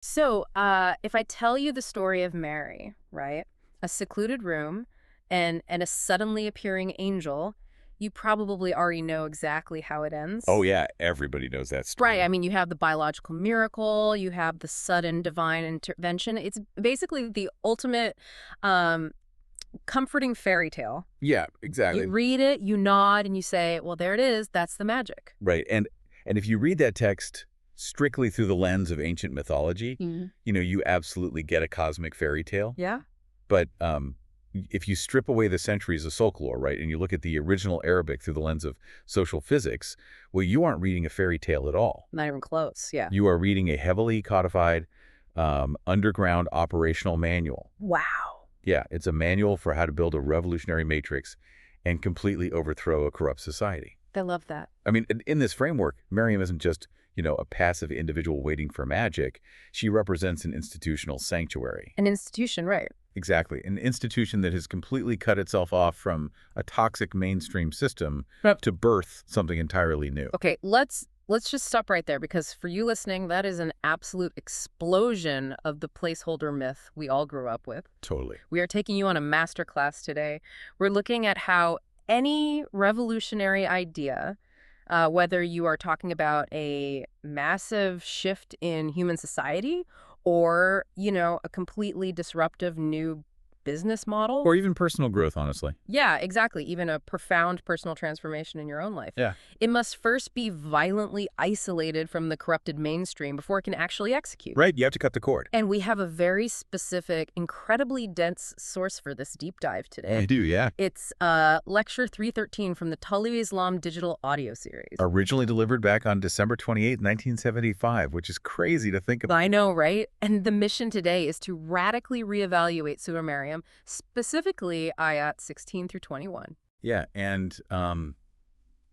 So, if I tell you the story of Mary, right? A secluded room and a suddenly appearing angel, you probably already know exactly how it Oh ends. yeah, everybody knows that Right. I story. mean, you have the biological miracle, you have the sudden divine intervention. It's basically the ultimate um, comforting fairy tale. Yeah, You exactly. read it, you nod, and you say, well, there it is. That's the magic. Right. And if you read that text strictly through the lens of ancient mythology, Mhm. you absolutely get a cosmic fairy tale. Yeah. But if you strip away the centuries of folklore, right, and you look at the original Arabic through the lens of social physics, well, you aren't reading a fairy tale at all. Not even close. Yeah. You are reading a heavily codified underground operational manual. Wow. Yeah, it's a manual for how to build a revolutionary matrix and completely overthrow a corrupt society. I love that. I mean, in this framework, Miriam isn't just, a passive individual waiting for magic. She represents an institutional sanctuary. An institution, right? Exactly. An institution that has completely cut itself off from a toxic mainstream system Yep. to birth something entirely new. Okay, let's just stop right there because for you listening, that is an absolute explosion of the placeholder myth we all grew up with. Totally. We are taking you on a master class today. We're looking at how any revolutionary idea, whether you are talking about a massive shift in human society or, a completely disruptive new business model. Or even personal growth, honestly. Yeah, exactly. Even a profound personal transformation in your own life. Yeah. It must first be violently isolated from the corrupted mainstream before it can actually execute. Right? You have to cut the cord. And we have a very specific, incredibly dense source for this deep dive I today. do, yeah. It's Lecture 313 from the Tully Islam Digital Audio Series. Originally delivered back on December 28, 1975, which is crazy to think about. I know, right? And the mission today is to radically reevaluate Surah Maryam, specifically Ayat 16 through 21. Yeah, and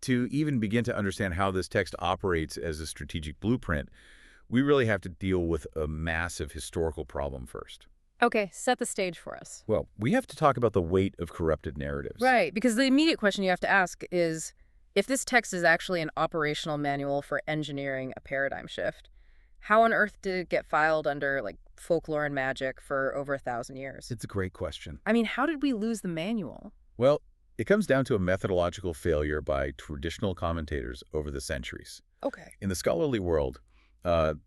to even begin to understand how this text operates as a strategic blueprint, we really have to deal with a massive historical problem first. Okay, set the stage for us. Well, we have to talk about the weight of corrupted narratives. Right, because the immediate question you have to ask is, if this text is actually an operational manual for engineering a paradigm shift, how on earth did it get filed under, like, folklore and magic for over 1,000 years? It's a great question. I mean, how did we lose the manual? Well, it comes down to a methodological failure by traditional commentators over the centuries. Okay. In the scholarly world,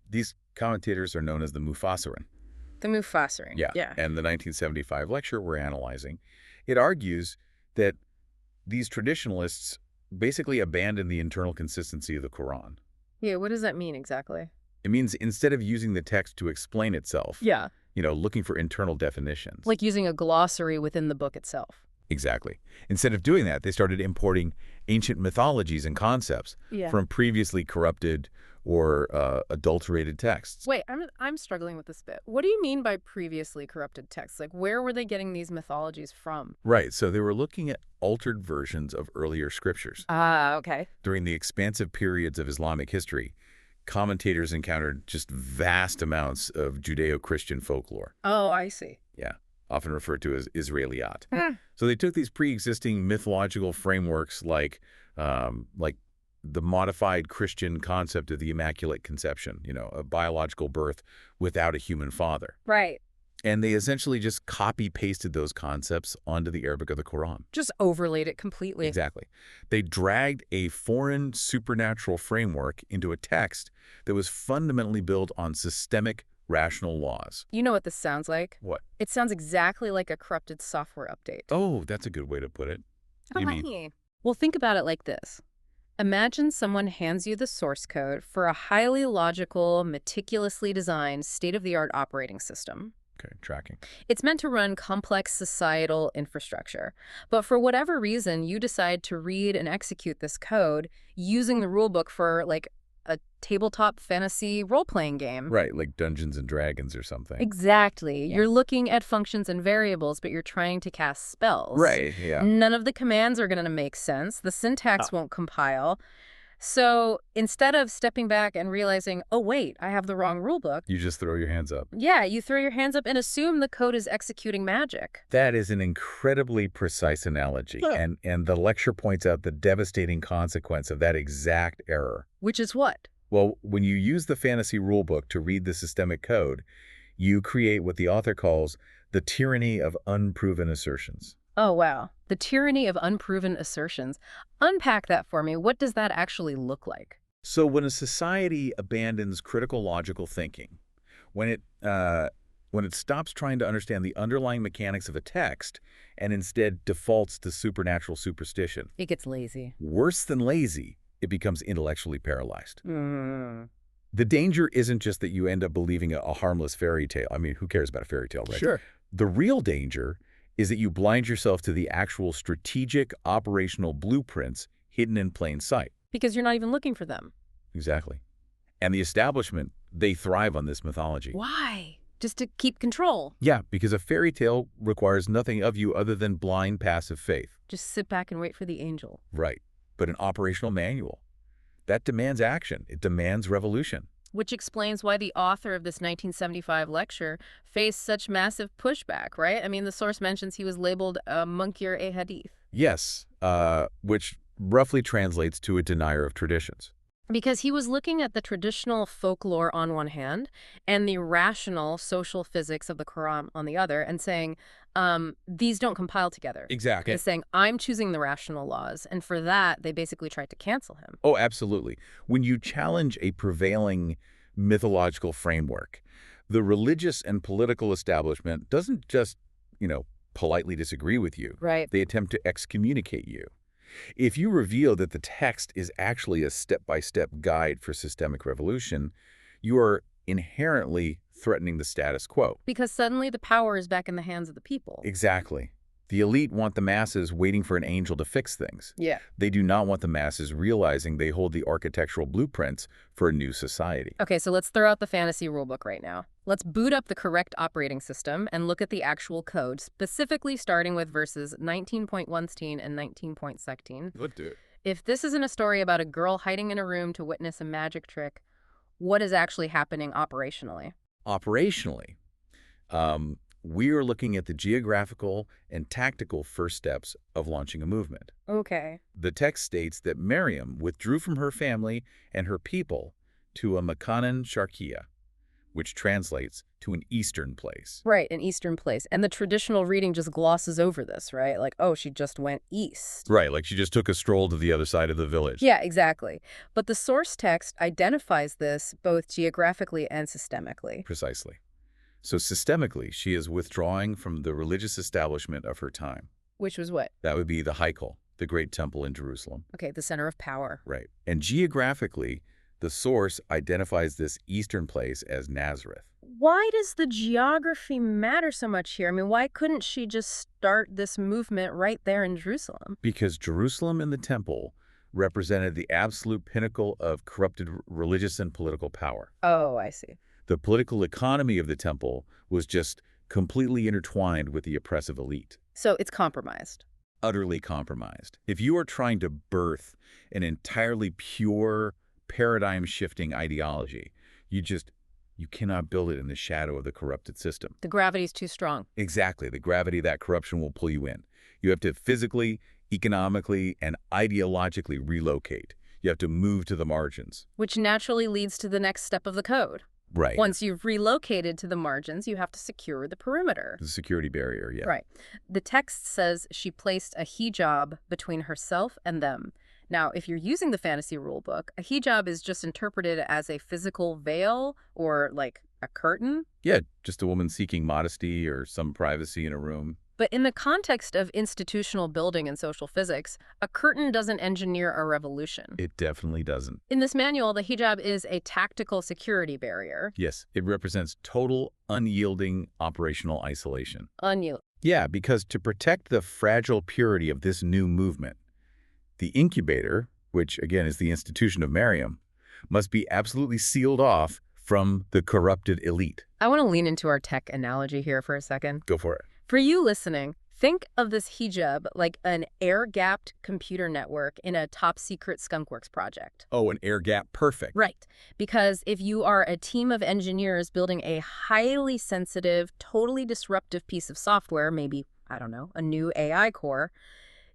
these commentators are known as the Mufassirin. The Mufassirin. Yeah. Yeah. And the 1975 lecture we're analyzing, it argues that these traditionalists basically abandon the internal consistency of the Quran. Yeah, what does that mean exactly? It means instead of using the text to explain itself, Yeah. looking for internal definitions. Like using a glossary within the book itself. Exactly. Instead of doing that, they started importing ancient mythologies and concepts Yeah. from previously corrupted or adulterated texts. Wait, I'm struggling with this bit. What do you mean by previously corrupted texts? Like, where were they getting these mythologies from? Right, so they were looking at altered versions of earlier scriptures. Ah, okay. During the expansive periods of Islamic history, commentators encountered just vast amounts of Judeo-Christian folklore. Oh, I see. Yeah, often referred to as Israeliyat. Hmm. So they took these pre-existing mythological frameworks like the modified Christian concept of the Immaculate Conception, a biological birth without a human father. Right. And they essentially just copy-pasted those concepts onto the Arabic of the Quran. Just overlaid it completely. Exactly. They dragged a foreign supernatural framework into a text that was fundamentally built on systemic rational laws. You know what this sounds like? What? It sounds exactly like a corrupted software update. Oh, that's a good way to put it. What do you mean? Well, think about it like this. Imagine someone hands you the source code for a highly logical, meticulously designed, state-of-the-art operating system. Okay, tracking. It's meant to run complex societal infrastructure. But for whatever reason, you decide to read and execute this code using the rulebook for, like, a tabletop fantasy role-playing game. Right, like Dungeons and Dragons or something. Exactly. Yeah. You're looking at functions and variables, but you're trying to cast spells. Right, yeah. None of the commands are going to make sense. The syntax won't compile. So instead of stepping back and realizing, oh, wait, I have the wrong rulebook, You just throw your hands up. yeah, you throw your hands up and assume the code is executing magic. That is an incredibly precise analogy, Yeah. and the lecture points out the devastating consequence of that exact error. Which is what? Well, when you use the fantasy rulebook to read the systemic code, you create what the author calls the tyranny of unproven assertions. Oh, wow. The tyranny of unproven assertions. Unpack that for me. What does that actually look like? So when a society abandons critical logical thinking, when it when it stops trying to understand the underlying mechanics of a text and instead defaults to supernatural superstition, It gets lazy. worse than lazy, it becomes intellectually paralyzed. Mm. The danger isn't just that you end up believing a harmless fairy tale. I mean, who cares about a fairy tale, right? Sure. The real danger is that you blind yourself to the actual strategic operational blueprints hidden in plain sight. Because you're not even looking for them. Exactly. And the establishment, they thrive on this mythology. Why? Just to keep control. Yeah, because a fairy tale requires nothing of you other than blind passive faith. Just sit back and wait for the angel. Right. But an operational manual, that demands action. It demands revolution. Which explains why the author of this 1975 lecture faced such massive pushback, right? I mean, the source mentions he was labeled a munkir e hadith. Yes, which roughly translates to a denier of traditions. Because he was looking at the traditional folklore on one hand and the rational social physics of the Quran on the other and saying, these don't compile together. Exactly. He's saying, I'm choosing the rational laws. And for that, they basically tried to cancel him. Oh, absolutely. When you challenge a prevailing mythological framework, the religious and political establishment doesn't just, politely disagree with you. Right. They attempt to excommunicate you. If you reveal that the text is actually a step-by-step guide for systemic revolution, you are inherently threatening the status quo. Because suddenly the power is back in the hands of the people. Exactly. The elite want the masses waiting for an angel to fix things. Yeah. They do not want the masses realizing they hold the architectural blueprints for a new society. Okay, so let's throw out the fantasy rulebook right now. Let's boot up the correct operating system and look at the actual code, specifically starting with verses 19.16 and 19.16. Let's do it. If this isn't a story about a girl hiding in a room to witness a magic trick, what is actually happening operationally? Operationally, we are looking at the geographical and tactical first steps of launching a movement. Okay. The text states that Maryam withdrew from her family and her people to a Makanan Sharqiya, which translates to an eastern place. Right, an eastern place. And the traditional reading just glosses over this, right? Like, oh, she just went east. Right, like she just took a stroll to the other side of the village. Yeah, exactly. But the source text identifies this both geographically and systemically. Precisely. So systemically, she is withdrawing from the religious establishment of her time. Which was what? That would be the Haikal, the great temple in Jerusalem. Okay, the center of power. Right. And geographically, the source identifies this eastern place as Nazareth. Why does the geography matter so much here? I mean, why couldn't she just start this movement right there in Jerusalem? Because Jerusalem and the temple represented the absolute pinnacle of corrupted religious and political power. Oh, I see. The political economy of the temple was just completely intertwined with the oppressive elite. So it's compromised. Utterly compromised. If you are trying to birth an entirely pure, paradigm-shifting ideology, you cannot build it in the shadow of the corrupted system. The gravity's too strong. Exactly. The gravity of that corruption will pull you in. You have to physically, economically, and ideologically relocate. You have to move to the margins. Which naturally leads to the next step of the code. Right. Once you've relocated to the margins, you have to secure the perimeter. The security barrier, yeah. Right. The text says she placed a hijab between herself and them. Now, if you're using the fantasy rulebook, a hijab is just interpreted as a physical veil or like a curtain. Yeah, just a woman seeking modesty or some privacy in a room. But in the context of institutional building and social physics, a curtain doesn't engineer a revolution. It definitely doesn't. In this manual, the hijab is a tactical security barrier. Yes, it represents total, unyielding operational isolation. Unyielding. Yeah, because to protect the fragile purity of this new movement, the incubator, which again is the institution of Maryam, must be absolutely sealed off from the corrupted elite. I want to lean into our tech analogy here for a second. Go for it. For you listening, think of this hijab like an air-gapped computer network in a top-secret skunkworks project. Oh, an air gap, perfect. Right. Because if you are a team of engineers building a highly sensitive, totally disruptive piece of software, maybe, I don't know, a new AI core,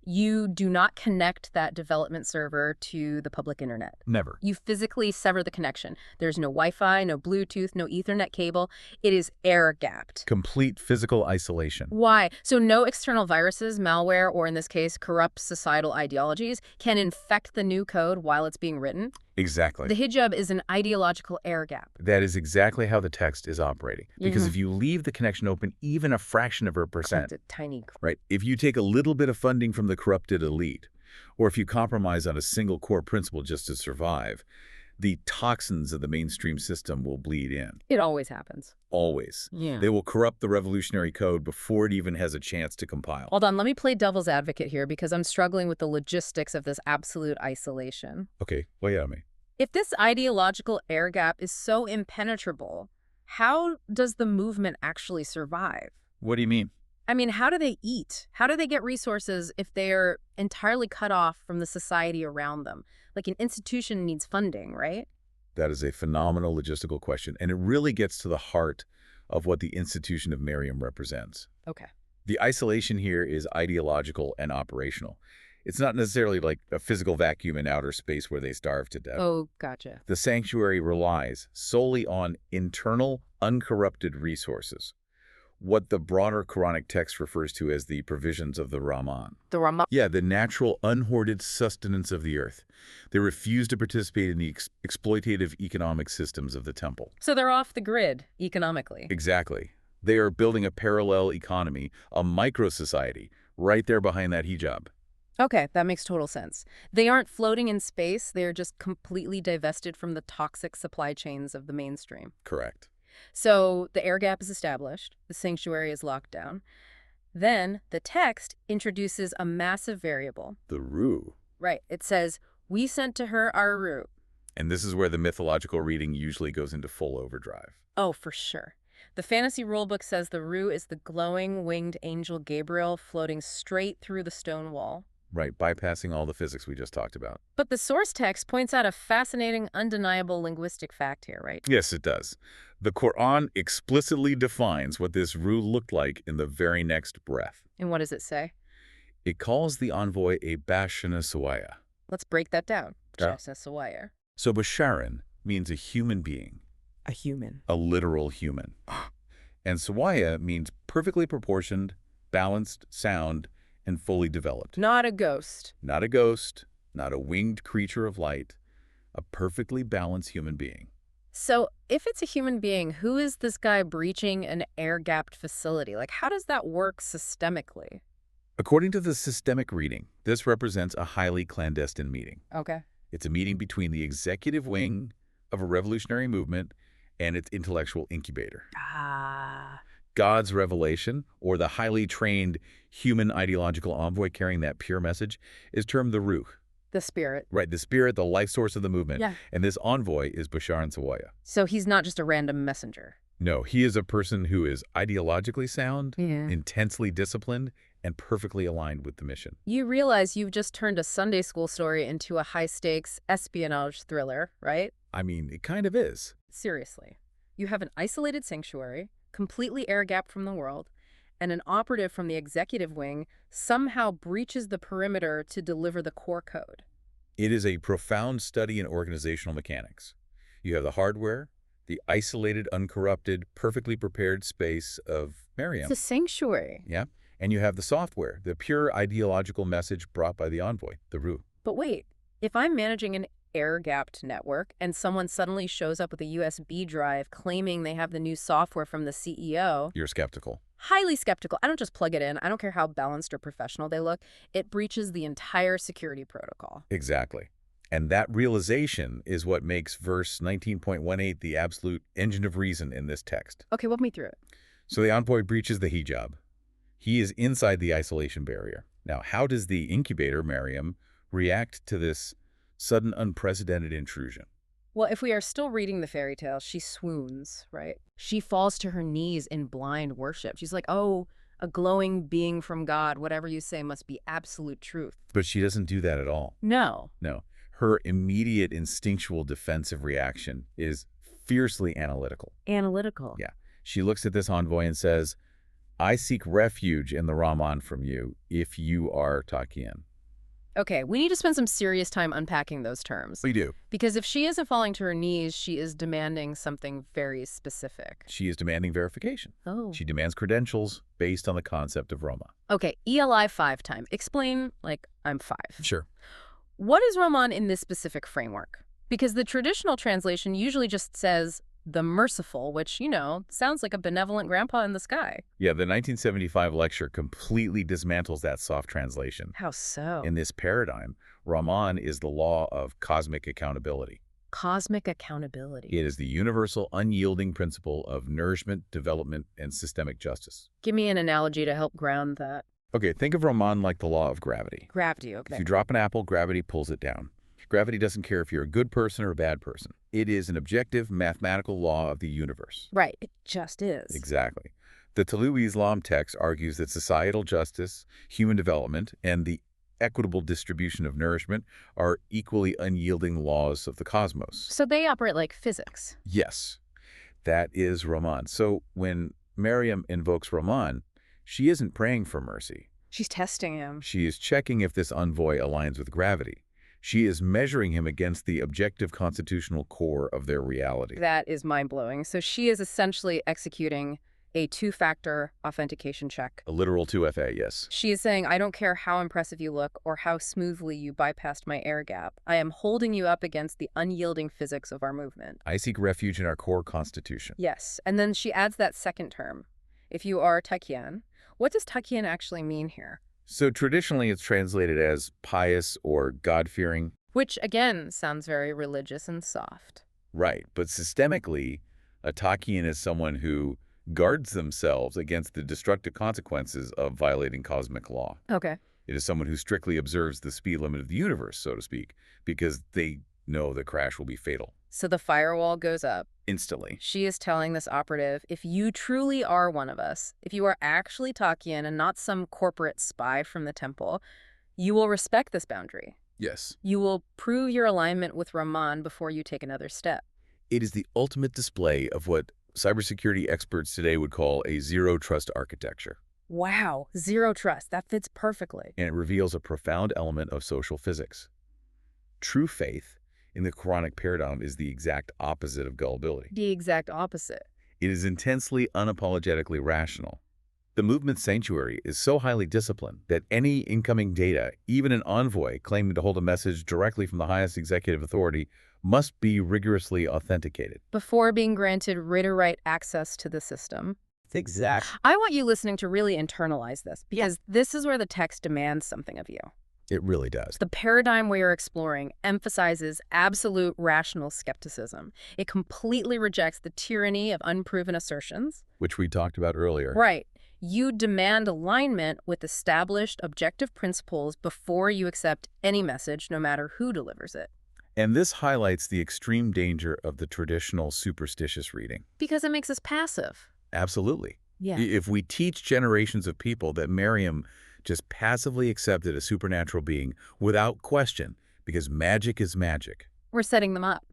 You do not connect that development server to the public internet. Never. You physically sever the connection. There's no Wi-Fi, no Bluetooth, no Ethernet cable. It is air-gapped. Complete physical isolation. Why? So no external viruses, malware, or in this case, corrupt societal ideologies can infect the new code while it's being written. Exactly. The hijab is an ideological air gap. That is exactly how the text is operating. Because if you leave the connection open even a fraction of a percent, It's a tiny... right? If you take a little bit of funding from the corrupted elite, or if you compromise on a single core principle just to survive, the toxins of the mainstream system will bleed in. It always happens. Always. Yeah. They will corrupt the revolutionary code before it even has a chance to compile. Hold on, let me play devil's advocate here because I'm struggling with the logistics of this absolute isolation. Okay, lay it on me. If this ideological air gap is so impenetrable, how does the movement actually survive? What do you mean? I mean, how do they eat? How do they get resources if they're entirely cut off from the society around them? Like an institution needs funding, right? That is a phenomenal logistical question, and it really gets to the heart of what the institution of Maryam represents. Okay. The isolation here is ideological and operational. It's not necessarily like a physical vacuum in outer space where they starve to death. Oh, gotcha. The sanctuary relies solely on internal, uncorrupted resources, what the broader Quranic text refers to as the provisions of the Rahman. The Rama. Yeah, the natural, unhoarded sustenance of the earth. They refuse to participate in the exploitative economic systems of the temple. So they're off the grid economically. Exactly. They are building a parallel economy, a micro-society, right there behind that hijab. Okay, that makes total sense. They aren't floating in space. They're just completely divested from the toxic supply chains of the mainstream. Correct. So the air gap is established. The sanctuary is locked down. Then the text introduces a massive variable. The Ru. Right. It says, we sent to her our root. And this is where the mythological reading usually goes into full overdrive. Oh, for sure. The fantasy rulebook says the Ru is the glowing winged angel Gabriel floating straight through the stone wall. Right, bypassing all the physics we just talked about. But the source text points out a fascinating, undeniable linguistic fact here, right? Yes, it does. The Quran explicitly defines what this Ru looked like in the very next breath. And what does it say? It calls the envoy a Bashana Sawaya. Let's break that down. Yeah. Sawaya. So Basharan means a human being, A human. a literal human. And Sawaya means perfectly proportioned, balanced, sound, and fully developed. Not a ghost. Not a ghost, not a winged creature of light, a perfectly balanced human being. So if it's a human being, who is this guy breaching an air-gapped facility? Like, how does that work systemically? According to the systemic reading, this represents a highly clandestine meeting. Okay. It's a meeting between the executive wing of a revolutionary movement and its intellectual incubator. Ah. God's revelation, or the highly trained human ideological envoy carrying that pure message, is termed the Ruh. The spirit. Right, the spirit, the life source of the movement. Yeah. And this envoy is Bashar and Sawaya. So he's not just a random messenger. No, he is a person who is ideologically sound, Yeah. intensely disciplined, and perfectly aligned with the mission. You realize you've just turned a Sunday school story into a high-stakes espionage thriller, right? I mean, it kind of is. Seriously. You have an isolated sanctuary, completely air-gapped from the world, and an operative from the executive wing somehow breaches the perimeter to deliver the core code. It is a profound study in organizational mechanics. You have the hardware, the isolated, uncorrupted, perfectly prepared space of Maryam. It's a sanctuary. Yeah. And you have the software, the pure ideological message brought by the envoy, the Ruh. But wait, if I'm managing an air-gapped network and someone suddenly shows up with a USB drive claiming they have the new software from the CEO... You're skeptical. Highly skeptical. I don't just plug it in. I don't care how balanced or professional they look. It breaches the entire security protocol. Exactly. And that realization is what makes verse 19.18 the absolute engine of reason in this text. Okay, walk me through it. So the envoy breaches the hijab. He is inside the isolation barrier. Now, how does the incubator, Maryam, react to this sudden, unprecedented intrusion? Well, if we are still reading the fairy tale, she swoons, right? She falls to her knees in blind worship. She's like, oh, a glowing being from God, whatever you say must be absolute truth. But she doesn't do that at all. No. No. Her immediate instinctual defensive reaction is fiercely analytical. Analytical. Yeah. She looks at this envoy and says, I seek refuge in the Rahman from you if you are Takian. Okay, we need to spend some serious time unpacking those terms. We do. Because if she isn't falling to her knees, she is demanding something very specific. She is demanding verification. Oh. She demands credentials based on the concept of Roma. Okay, ELI 5 time. Explain like I'm 5. Sure. What is Rahman in this specific framework? Because the traditional translation usually just says the merciful, which, sounds like a benevolent grandpa in the sky. Yeah, the 1975 lecture completely dismantles that soft translation. How so? In this paradigm, Rahman is the law of cosmic accountability. Cosmic accountability. It is the universal, unyielding principle of nourishment, development, and systemic justice. Give me an analogy to help ground that. Okay, think of Rahman like the law of gravity. Gravity, okay. If you drop an apple, gravity pulls it down. Gravity doesn't care if you're a good person or a bad person. It is an objective, mathematical law of the universe. Right, it just is. Exactly. The Tulu Islam text argues that societal justice, human development, and the equitable distribution of nourishment are equally unyielding laws of the cosmos. So they operate like physics. Yes, that is Rahman. So when Maryam invokes Rahman, she isn't praying for mercy. She's testing him. She is checking if this envoy aligns with gravity. She is measuring him against the objective constitutional core of their reality. That is mind-blowing. So she is essentially executing a two-factor authentication check. A literal 2FA, yes. She is saying, I don't care how impressive you look or how smoothly you bypassed my air gap. I am holding you up against the unyielding physics of our movement. I seek refuge in our core constitution. Yes, and then she adds that second term. If you are Takian, what does Takian actually mean here? So traditionally it's translated as pious or God-fearing. Which, again, sounds very religious and soft. Right, but systemically, a Takian is someone who guards themselves against the destructive consequences of violating cosmic law. Okay. It is someone who strictly observes the speed limit of the universe, so to speak, because they know the crash will be fatal. So the firewall goes up. Instantly. She is telling this operative, if you truly are one of us, if you are actually Takian and not some corporate spy from the temple, you will respect this boundary. Yes. You will prove your alignment with Rahman before you take another step. It is the ultimate display of what cybersecurity experts today would call a zero-trust architecture. Wow, zero trust. That fits perfectly. And it reveals a profound element of social physics. True faith in the Quranic paradigm is the exact opposite of gullibility. The exact opposite. It is intensely, unapologetically rational. The movement sanctuary is so highly disciplined that any incoming data, even an envoy claiming to hold a message directly from the highest executive authority, must be rigorously authenticated. Before being granted read-or-write access to the system. Exactly. I want you listening to really internalize this, because this is where the text demands something of you. It really does. The paradigm we are exploring emphasizes absolute rational skepticism. It completely rejects the tyranny of unproven assertions. Which we talked about earlier. Right. You demand alignment with established objective principles before you accept any message, no matter who delivers it. And this highlights the extreme danger of the traditional superstitious reading. Because it makes us passive. Absolutely. Yeah. If we teach generations of people that Maryam just passively accepted a supernatural being without question, because magic is magic, We're setting them up.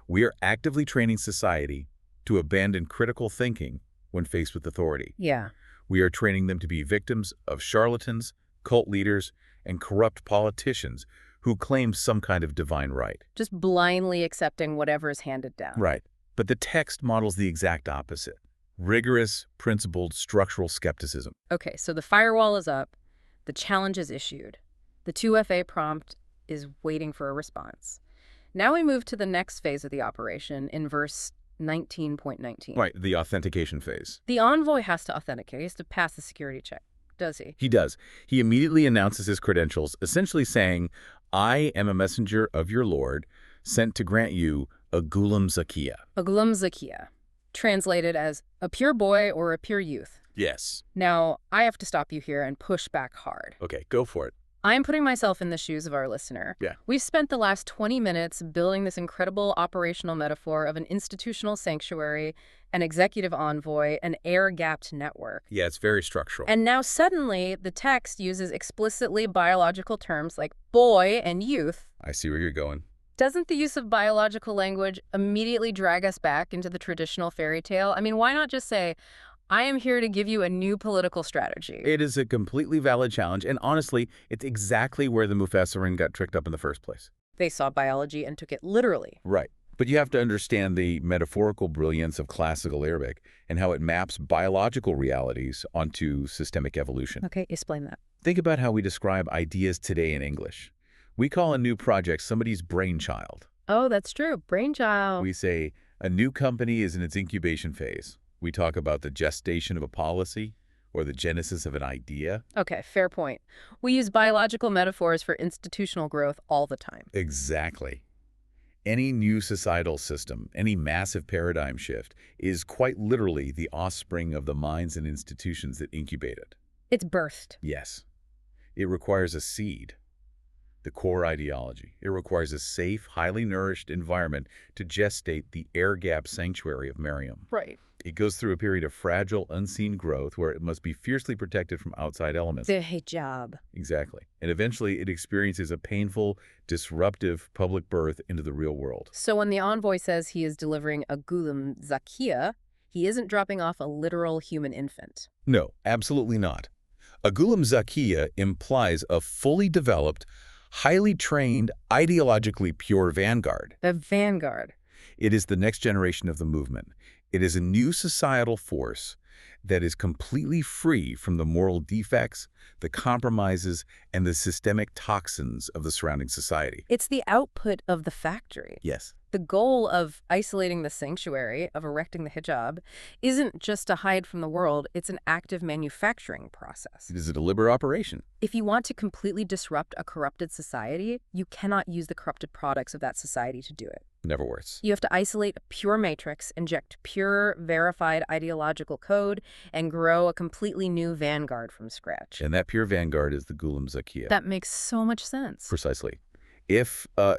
we are actively training society to abandon critical thinking when faced with authority. Yeah. We are training them to be victims of charlatans, cult leaders, and corrupt politicians who claim some kind of divine right. Just blindly accepting whatever is handed down. Right. But the text models the exact opposite. Rigorous, principled, structural skepticism. Okay, so the firewall is up. The challenge is issued. The 2FA prompt is waiting for a response. Now we move to the next phase of the operation in verse 19.19. Right, the authentication phase. The envoy has to authenticate. He has to pass the security check, does he? He does. He immediately announces his credentials, essentially saying, I am a messenger of your Lord, sent to grant you a Gulam Zakiya. A Gulam Zakiya, translated as a pure boy or a pure youth. Yes. Now, I have to stop you here and push back hard. Okay, go for it. I am putting myself in the shoes of our listener. Yeah. We've spent the last 20 minutes building this incredible operational metaphor of an institutional sanctuary, an executive envoy, an air-gapped network. Yeah, it's very structural. And now suddenly, the text uses explicitly biological terms like boy and youth. I see where you're going. Doesn't the use of biological language immediately drag us back into the traditional fairy tale? I mean, why not just say, I am here to give you a new political strategy. It is a completely valid challenge, and honestly, it's exactly where the Mufassirin got tricked up in the first place. They saw biology and took it literally. Right. But you have to understand the metaphorical brilliance of classical Arabic and how it maps biological realities onto systemic evolution. Okay, explain that. Think about how we describe ideas today in English. We call a new project somebody's brainchild. Oh, that's true. Brainchild. We say a new company is in its incubation phase. We talk about the gestation of a policy or the genesis of an idea. Okay, fair point. We use biological metaphors for institutional growth all the time. Exactly. Any new societal system, any massive paradigm shift, is quite literally the offspring of the minds and institutions that incubate it. It's birthed. Yes. It requires a seed, the core ideology. It requires a safe, highly nourished environment to gestate the air-gap sanctuary of Maryam. Right. It goes through a period of fragile, unseen growth where it must be fiercely protected from outside elements. The hijab. Exactly. And eventually it experiences a painful, disruptive public birth into the real world. So when the envoy says he is delivering a Ghulam Zakiya, he isn't dropping off a literal human infant. No, absolutely not. A Ghulam Zakiya implies a fully developed, highly trained, ideologically pure vanguard. The vanguard. It is the next generation of the movement. It is a new societal force that is completely free from the moral defects, the compromises, and the systemic toxins of the surrounding society. It's the output of the factory. Yes. The goal of isolating the sanctuary, of erecting the hijab, isn't just to hide from the world, it's an active manufacturing process. It is a deliberate operation. If you want to completely disrupt a corrupted society, you cannot use the corrupted products of that society to do it. Never works. You have to isolate a pure matrix, inject pure, verified ideological code, and grow a completely new vanguard from scratch. And that pure vanguard is the Ghulam Zakiya. That makes so much sense. Precisely. If a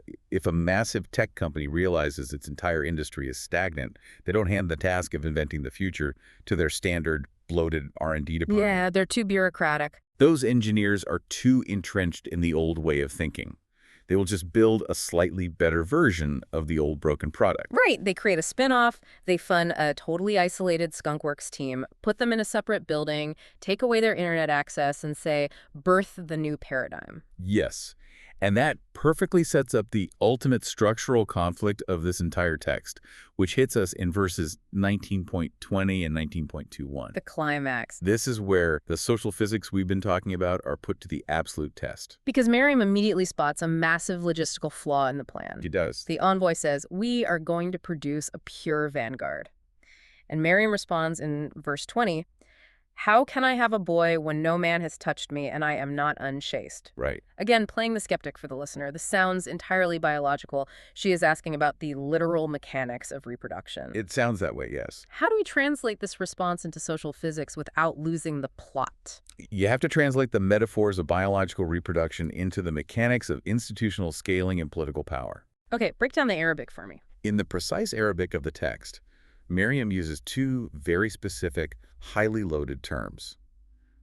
massive tech company realizes its entire industry is stagnant, they don't hand the task of inventing the future to their standard bloated R&D department. Yeah, they're too bureaucratic. Those engineers are too entrenched in the old way of thinking. They will just build a slightly better version of the old broken product. Right. They create a spin-off, they fund a totally isolated skunkworks team, put them in a separate building, take away their internet access, and say, birth the new paradigm. Yes. And that perfectly sets up the ultimate structural conflict of this entire text, which hits us in verses 19.20 and 19.21. The climax. This is where the social physics we've been talking about are put to the absolute test. Because Maryam immediately spots a massive logistical flaw in the plan. She does. The envoy says, we are going to produce a pure vanguard. And Maryam responds in verse 20, how can I have a boy when no man has touched me and I am not unchaste? Right. Again, playing the skeptic for the listener, this sounds entirely biological. She is asking about the literal mechanics of reproduction. It sounds that way, yes. How do we translate this response into social physics without losing the plot? You have to translate the metaphors of biological reproduction into the mechanics of institutional scaling and political power. Okay, break down the Arabic for me. In the precise Arabic of the text, Maryam uses two very specific, highly loaded terms.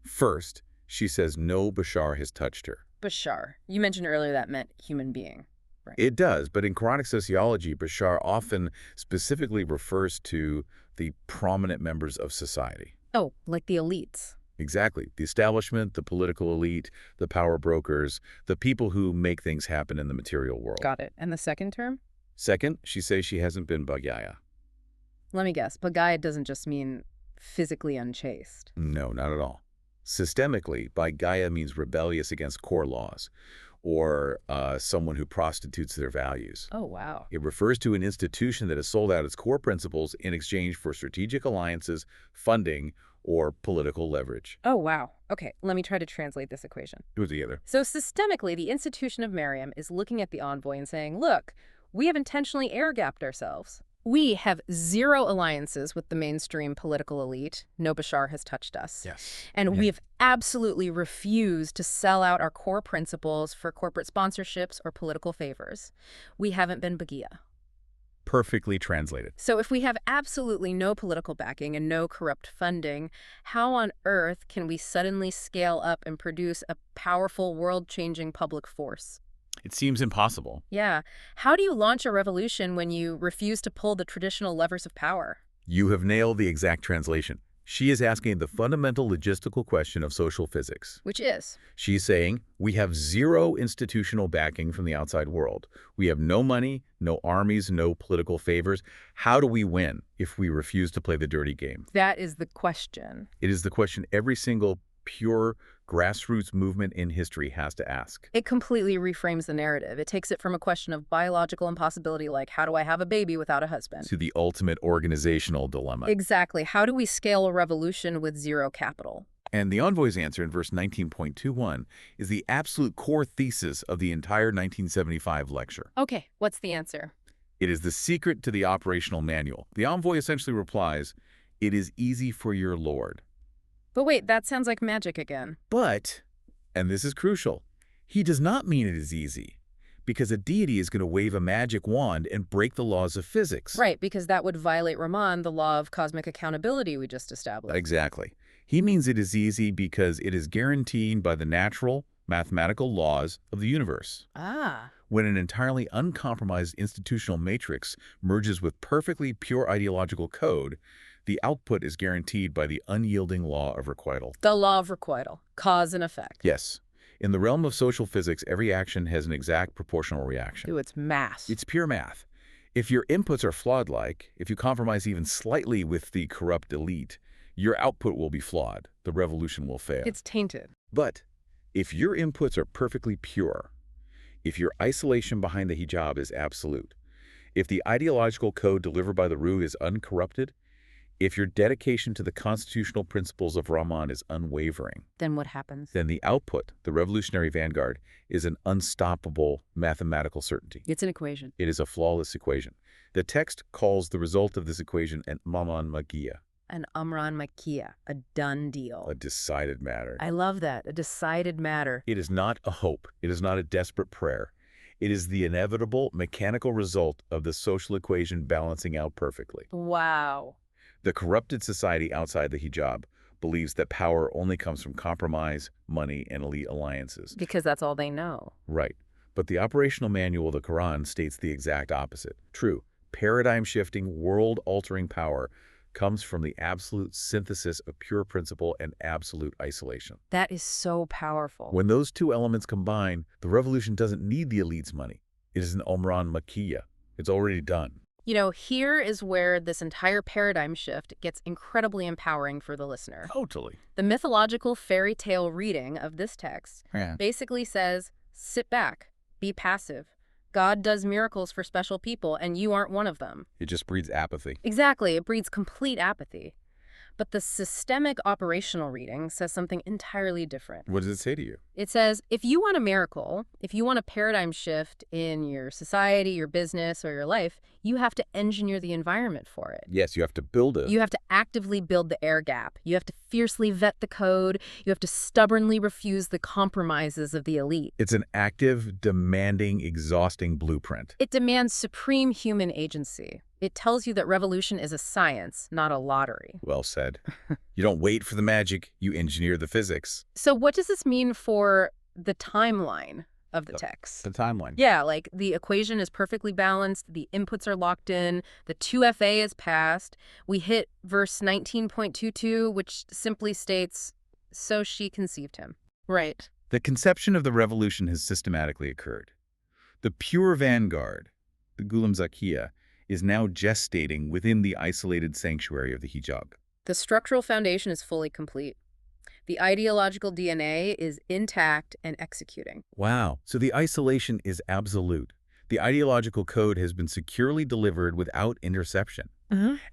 First, she says no Bashar has touched her. Bashar. You mentioned earlier that meant human being. Right. It does, but in Quranic sociology, Bashar often specifically refers to the prominent members of society. Oh, like the elites. Exactly. The establishment, the political elite, the power brokers, the people who make things happen in the material world. Got it. And the second term? Second, she says she hasn't been Bagaya. Let me guess. Bagaya doesn't just mean physically unchaste. No, not at all. Systemically, Bagaya means rebellious against core laws, or someone who prostitutes their values. Oh, wow. It refers to an institution that has sold out its core principles in exchange for strategic alliances, funding, or political leverage. Oh, wow. Okay, let me try to translate this equation. Do it together. So systemically, the institution of Maryam is looking at the envoy and saying, look, we have intentionally air-gapped ourselves. We have zero alliances with the mainstream political elite. No Bashar has touched us. Yes. And we've absolutely refused to sell out our core principles for corporate sponsorships or political favors. We haven't been Baghiya. Perfectly translated. So if we have absolutely no political backing and no corrupt funding, how on earth can we suddenly scale up and produce a powerful, world-changing public force? It seems impossible. Yeah. How do you launch a revolution when you refuse to pull the traditional levers of power? You have nailed the exact translation. She is asking the fundamental logistical question of social physics. Which is? She's saying, we have zero institutional backing from the outside world. We have no money, no armies, no political favors. How do we win if we refuse to play the dirty game? That is the question. It is the question every single pure grassroots movement in history has to ask. It completely reframes the narrative. It takes it from a question of biological impossibility, like how do I have a baby without a husband? To the ultimate organizational dilemma. Exactly. How do we scale a revolution with zero capital? And the envoy's answer in verse 19.21 is the absolute core thesis of the entire 1975 lecture. Okay, what's the answer? It is the secret to the operational manual. The envoy essentially replies, "It is easy for your Lord." But wait, that sounds like magic again. But, and this is crucial, he does not mean it is easy, because a deity is going to wave a magic wand and break the laws of physics. Right, because that would violate Raman, the law of cosmic accountability we just established. Exactly. He means it is easy because it is guaranteed by the natural, mathematical laws of the universe. Ah. When an entirely uncompromised institutional matrix merges with perfectly pure ideological code, the output is guaranteed by the unyielding law of requital. The law of requital, cause and effect. Yes. In the realm of social physics, every action has an exact proportional reaction. Ooh, it's math. It's pure math. If your inputs are flawed-like, if you compromise even slightly with the corrupt elite, your output will be flawed. The revolution will fail. It's tainted. But if your inputs are perfectly pure, if your isolation behind the hijab is absolute, if the ideological code delivered by the Ruh is uncorrupted, if your dedication to the constitutional principles of Rahman is unwavering, Then what happens? then the output, the revolutionary vanguard, is an unstoppable mathematical certainty. It's an equation. It is a flawless equation. The text calls the result of this equation an Allama G.A, An Amran Makia, a done deal. a decided matter. I love that, a decided matter. It is not a hope. It is not a desperate prayer. It is the inevitable mechanical result of the social equation balancing out perfectly. Wow. The corrupted society outside the hijab believes that power only comes from compromise, money, and elite alliances. Because that's all they know. Right. But the operational manual of the Quran states the exact opposite. True, paradigm-shifting, world-altering power comes from the absolute synthesis of pure principle and absolute isolation. That is so powerful. When those two elements combine, the revolution doesn't need the elite's money. It is an Omran Makiya. It's already done. You know, here is where this entire paradigm shift gets incredibly empowering for the listener. Totally. The mythological fairy tale reading of this text basically says, sit back, be passive. God does miracles for special people, and you aren't one of them. It just breeds apathy. Exactly, it breeds complete apathy. But the systemic operational reading says something entirely different. What does it say to you? It says, if you want a miracle, if you want a paradigm shift in your society, your business, or your life, you have to engineer the environment for it. Yes, you have to build it. You have to actively build the air gap. You have to fiercely vet the code. You have to stubbornly refuse the compromises of the elite. It's an active, demanding, exhausting blueprint. It demands supreme human agency. It tells you that revolution is a science, not a lottery. Well said. You don't wait for the magic, you engineer the physics. So what does this mean for the timeline of the text? The timeline. Yeah, like the equation is perfectly balanced, the inputs are locked in, the 2FA is passed. We hit verse 19.22, which simply states, so she conceived him. Right. The conception of the revolution has systematically occurred. The pure vanguard, the Ghulam Zakiya, is now gestating within the isolated sanctuary of the hijab. The structural foundation is fully complete. The ideological DNA is intact and executing. Wow. So the isolation is absolute. The ideological code has been securely delivered without interception.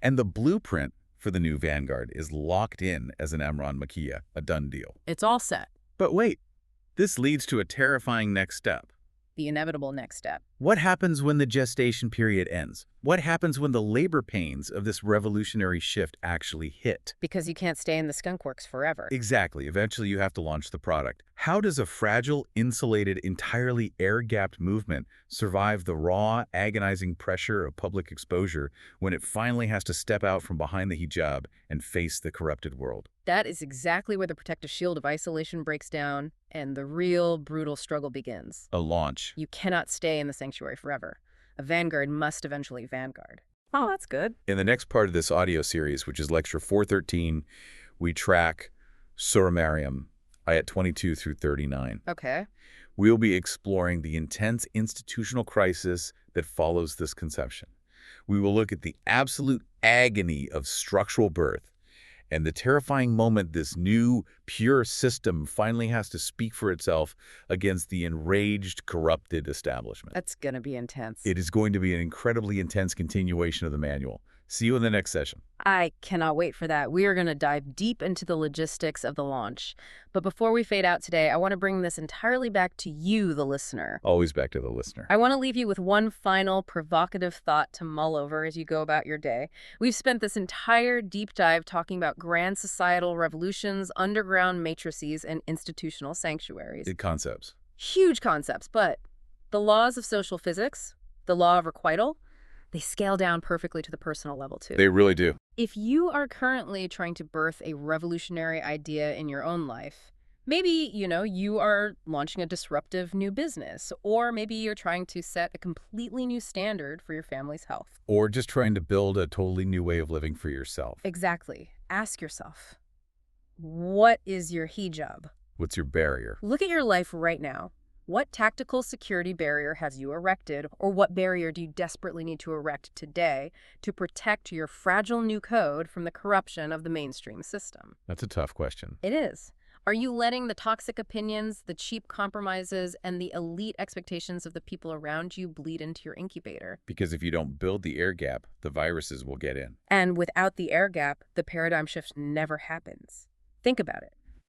And the blueprint for the new vanguard is locked in as an Amran Makiya, a done deal. It's all set. But wait, this leads to a terrifying next step. The inevitable next step. What happens when the gestation period ends? What happens when the labor pains of this revolutionary shift actually hit? Because you can't stay in the skunkworks forever. Exactly. Eventually, you have to launch the product. How does a fragile, insulated, entirely air-gapped movement survive the raw, agonizing pressure of public exposure when it finally has to step out from behind the hijab and face the corrupted world? That is exactly where the protective shield of isolation breaks down and the real, brutal struggle begins. A launch. You cannot stay in the sanctuary forever. A vanguard must eventually vanguard. Oh, that's good. In the next part of this audio series, which is Lecture 413, we track Surah Maryam, Ayat 22 through 39. Okay. We'll be exploring the intense institutional crisis that follows this conception. We will look at the absolute agony of structural birth and the terrifying moment this new, pure system finally has to speak for itself against the enraged, corrupted establishment. That's going to be intense. It is going to be an incredibly intense continuation of the manual. See you in the next session. I cannot wait for that. We are going to dive deep into the logistics of the launch. But before we fade out today, I want to bring this entirely back to you, the listener. Always back to the listener. I want to leave you with one final provocative thought to mull over as you go about your day. We've spent this entire deep dive talking about grand societal revolutions, underground matrices, and institutional sanctuaries. Big concepts. Huge concepts, but the laws of social physics, the law of requital, they scale down perfectly to the personal level, too. They really do. If you are currently trying to birth a revolutionary idea in your own life, maybe, you are launching a disruptive new business, or maybe you're trying to set a completely new standard for your family's health. Or just trying to build a totally new way of living for yourself. Exactly. Ask yourself, what is your hijab? What's your barrier? Look at your life right now. What tactical security barrier has you erected, or what barrier do you desperately need to erect today to protect your fragile new code from the corruption of the mainstream system? That's a tough question. It is. Are you letting the toxic opinions, the cheap compromises, and the elite expectations of the people around you bleed into your incubator? Because if you don't build the air gap, the viruses will get in. And without the air gap, the paradigm shift never happens. Think about it.